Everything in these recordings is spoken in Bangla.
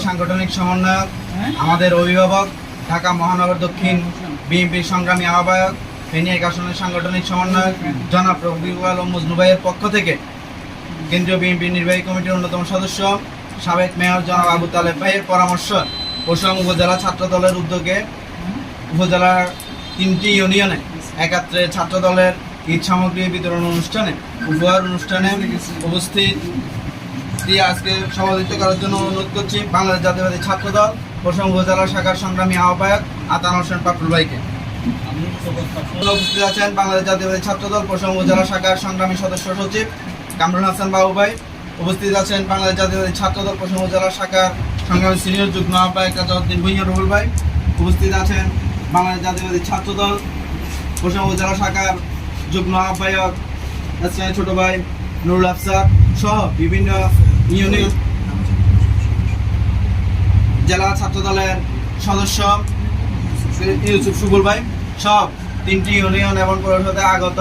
সাংগঠনিক সমন্বয়ক, আমাদের অভিভাবক ঢাকা মহানগর দক্ষিণ বিএনপির সংগ্রামী আহ্বায়ক, ফেনী এক আসনের সাংগঠনিক সমন্বয়ক জনাব রফিকুল আলম মজনু ভাইয়ের পক্ষ থেকে কেন্দ্রীয় বিএনপি নির্বাহী কমিটির অন্যতম সদস্য সাবেক মেয়র জনাব আবু তালেব ভাইয়ের পরামর্শ পরশুরাম উপজেলা ছাত্র দলের উদ্যোগে উপজেলার 3টি ইউনিয়নে একাত্রে ছাত্র দলের ঈদ সামগ্রী বিতরণ অনুষ্ঠানে উপহার অনুষ্ঠানে উপস্থিত আজকে সভাপতিত্ব করার জন্য অনুরোধ করছি বাংলাদেশ জাতীয়তাবাদী ছাত্র দল পরশুরাম উপজেলা শাখার সংগ্রামী আহ্বায়ক আতান হোসেন পাপড়ুল ভাইকে। উপস্থিত আছেন বাংলাদেশ জাতীয়তাবাদী ছাত্র দল পরশুরাম উপজেলা শাখার সংগ্রামী সদস্য সচিব কামরুল হাসান বাবু ভাই। উপস্থিত আছেন বাংলাদেশ জাতীয়তাবাদী ছাত্র দল পরশুরাম উপজেলা শাখার সংগ্রামী সিনিয়র যুগ্ম আহ্বায়ক রাজাউদ্দিন ভুঁইয়া রুহুল ভাই। উপস্থিত আছেন বাংলাদেশ জাতীয়তাবাদী ছাত্র দল পরশুরাম উপজেলা শাখার যুগ্ম আহ্বায়ক ছোট ভাই নুরুল আফসার সহ বিভিন্ন ইউনিয়ন জেলা ছাত্র দলের সদস্য ইউসুফ সুবুল ভাই সব 3টি ইউনিয়ন এবং পৌরসভাতে আগত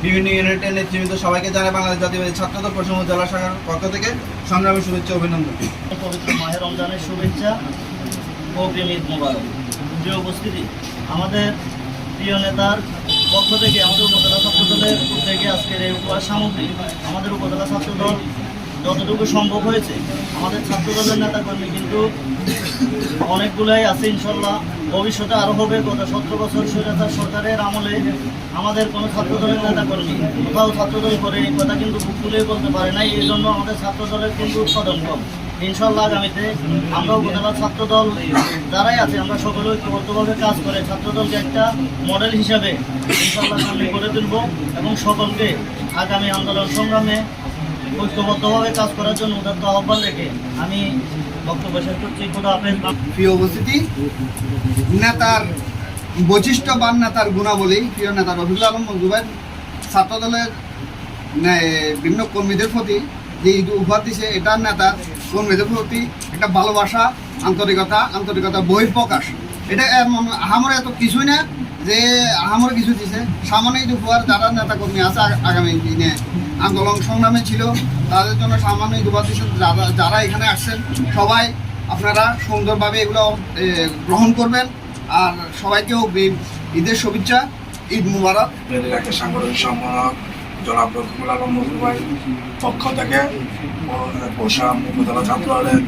বিভিন্ন ইউনিটের নেতৃবৃন্দ সবাইকে জানায় বাংলাদেশ জাতীয়তাবাদী ছাত্র দল পরশুরাম জেলা শাখার পক্ষ থেকে সংগ্রামী শুভেচ্ছা অভিনন্দন। পবিত্র মাহে রমজানের শুভেচ্ছা ও ঈদ মোবারক। প্রিয় উপস্থিতি, আমাদের প্রিয় নেতার পক্ষ থেকে আমাদের উপজেলা ছাত্র দলের উদ্যোগে আজকের এই উপহার সামগ্রী আমাদের উপজেলা ছাত্র দল যতটুকু সম্ভব হয়েছে, আমাদের ছাত্র দলের নেতাকর্মী কিন্তু অনেকগুলাই আছে, ইনশাল্লাহ ভবিষ্যতে আরও হবে। গত 17 বছর স্বৈরাচার সরকারের আমলে আমাদের কোনো ছাত্র দলের নেতাকর্মী কোথাও ছাত্রদল করে এই কথা কিন্তু বুক তুলে বলতে পারে নাই। এই জন্য আমাদের ছাত্র দলের কিন্তু উৎপাদন কম। ইনশাল্লাহ আগামীতে আমরা উপজেলা ছাত্র দল যারাই আছে আমরা সকলে ঐক্যবদ্ধভাবে কাজ করে ছাত্রদলকে একটা মডেল হিসাবে ইনশাল্লাহ সামনে করে তুলব এবং সকলকে আগামী আন্দোলন সংগ্রামে ঐক্যবদ্ধভাবে কাজ করার জন্য উদাত্ত আহ্বান রেখে আমি বক্তব্য শেষ করছি। প্রিয় উপস্থিতি, নেতার বৈশিষ্ট্যবান নেতার গুণাবলী প্রিয় নেতা রফিকুল আলম মজনু ভাই ছাত্র দলের বিভিন্ন কর্মীদের প্রতি যে ঈদ উপহার দিছে, এটা নেতার কর্মীদের প্রতি একটা ভালোবাসা, আন্তরিকতা বহিঃপ্রকাশ। এটা আমার এত কিছুই না যে আমার কিছু দিছে, সামান্য ঈদ উপহার যারা নেতা কর্মী আছে আগামী দিনে আন্দোলন সংগ্রামে ছিল তাদের জন্য সামান্য ঈদ উপহার দিচ্ছে। যারা এখানে আসছেন সবাই আপনারা সুন্দরভাবে এগুলো গ্রহণ করবেন। আর সবাইকেও ঈদের শুভেচ্ছা, ঈদ মুবারক। সাংগঠনিক সম্পাদক জনাব রফিকুল আলম মজনু ভাই পক্ষ থেকে পরশুরাম উপজেলা ছাত্র দলের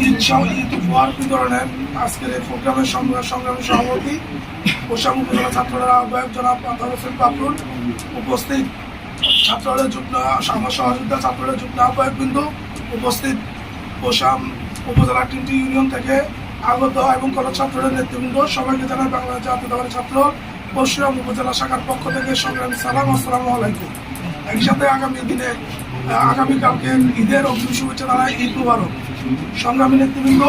ঈদ উপহার বিতরণের আজকের এই প্রোগ্রামের সংগ্রামী সভাপতি পরশুরাম উপজেলা ছাত্র দলের আহ্বায়ক জনাব আতান হোসেন পাপড়ুল, উপস্থিত ছাত্র দলের যুগ্ম আমার সহযোগিতা ছাত্র দলের যুগ্ম আহ্বায়ক বৃন্দ, উপস্থিত পরশুরাম উপজেলা 3টি ইউনিয়ন থেকে আগত এবং কলেজ ছাত্রদের নেতৃবৃন্দ সবাইকে জানাই বাংলাদেশ জাতীয়তাবাদী ছাত্র পরশুরাম উপজেলা শাখার পক্ষ থেকে সংগ্রামী সালাম, আসসালামু আলাইকুম। একই সাথে আগামীকালকে ঈদের অগ্রিম শুভেচ্ছা জানাই, ঈদ মুবারক। সংগ্রামী নেতৃবৃন্দ,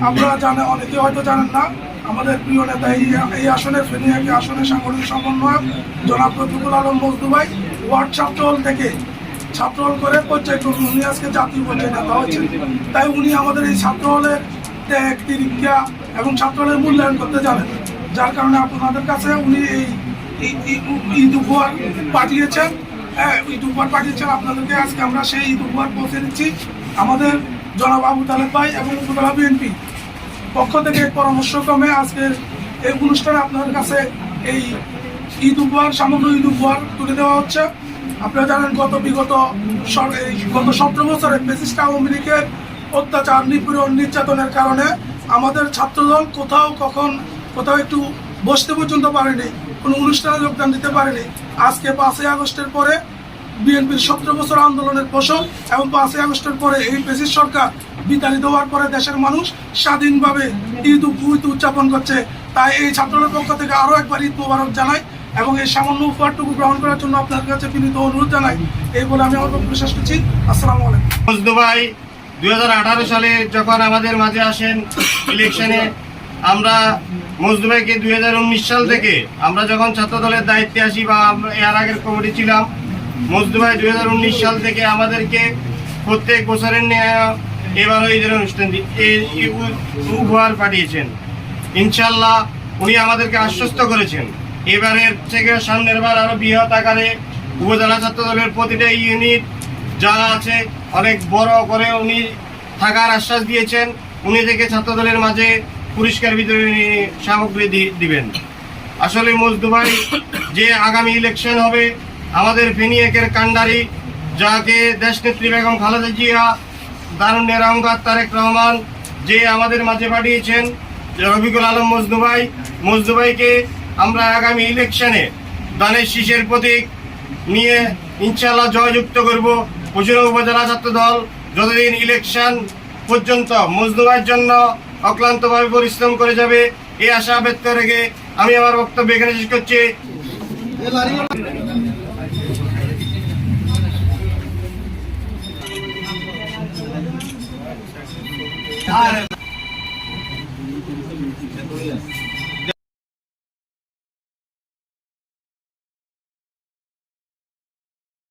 আপনারা জানেন, অনেকে হয়তো জানেন না, আমাদের প্রিয় নেতা এই আসনের ফেনী এক আসনের সাংগঠনিক সমন্বয়ক জনাব রফিকুল আলম মজনু ভাই ওয়ার্ড ছাত্রদল থেকে ছাত্রদল করে পর্যায় করুন, উনি আজকে জাতীয় পর্যায়ে নেতা হয়েছেন। তাই উনি আমাদের এই ছাত্রদলের ত্যাগ তিরিক্ষা এবং ছাত্রদলের মূল্যায়ন করতে জানেন, যার কারণে আপনাদের কাছে উনি এই ঈদ উপহার পাঠিয়েছেন। ঈদ উপহার পাঠিয়েছেন আপনাদেরকে। আজকে আমরা সেই ঈদ উপহার পৌঁছে দিচ্ছি। আমাদের জনাব আবু তালেব ভাই এবং উপজেলা বিএনপি পক্ষ থেকে পরামর্শক্রমে আজকের এই অনুষ্ঠানে আপনাদের কাছে এই ঈদ উপহার সামগ্র ঈদ উপহার তুলে দেওয়া হচ্ছে। আপনারা জানেন গত 17 বছরে ফ্যাসিস্ট আওয়ামী লীগের অত্যাচার, নিপীড়ন, নির্যাতনের কারণে আমাদের ছাত্রদল কোথাও একটু বসতে পর্যন্ত পারেনি, কোনো অনুষ্ঠানে যোগদান দিতে পারেনি। আজকে 5ই আগস্টের পরে বিএনপির 17 বছর আন্দোলনের ফসল এবং 5ই আগস্টের পরে এই ফ্যাসিস্ট সরকার বিতাড়িত হওয়ার পরে দেশের মানুষ স্বাধীনভাবে ঈদ উদযাপন করছে। তাই এই ছাত্রদের পক্ষ থেকে আরও একবার ঈদ মোবারক জানাই এবং এই সামান্য উপহারটুকু গ্রহণ করার জন্য আপনার কাছে বিনীত অনুরোধ জানাই। এই বলে আমি আমার বক্তব্য শেষ করছি। আসসালামু আলাইকুম। মজনু ভাই 2018 সালে যখন আমাদের মাঝে আসেন ইলেকশনে, আমরা মজনু ভাইকে 2019 সাল থেকে আমরা যখন ছাত্র দলের দায়িত্বে আসি বা এর আগের কমিটি ছিলাম, মজনু ভাই 2019 সাল থেকে আমাদেরকে প্রত্যেক বছরের এবারও ঈদের অনুষ্ঠান উপহার পাঠিয়েছেন। ইনশাল্লাহ উনি আমাদেরকে আশ্বস্ত করেছেন এবারের থেকে সামনের বার আরো বৃহৎ আকারে উপজেলা ছাত্র দলের প্রতিটা ইউনিট যারা আছে অনেক বড় করে উনি থাকার আশ্বাস দিয়েছেন। উনি থেকে ছাত্রদলের মাঝে পুরস্কার বিতরণী সামগ্রী দিবেন। আসলে মজদুভাই যে আগামী ইলেকশন হবে আমাদের ফেনী একের কান্ডারি, যাকে দেশনেত্রী বেগম খালেদা জিয়া, দারুণের অহংকার তারেক রহমান যে আমাদের মাঝে পাঠিয়েছেন রফিকুল আলম মজদুভাইকে আমরা আগামী ইলেকশনে দানের শীষের প্রতীক নিয়ে ইনশাআল্লাহ জয়যুক্ত করব। পশুরা উপজেলা ছাত্র দল যতদিন ইলেকশন পর্যন্ত মজদুভাইয়ের জন্য অক্লান্তভাবে পরিশ্রম করে যাবে এই আশা ব্যক্ত রেখে আমি আমার বক্তব্য এখানে শেষ করছি। আর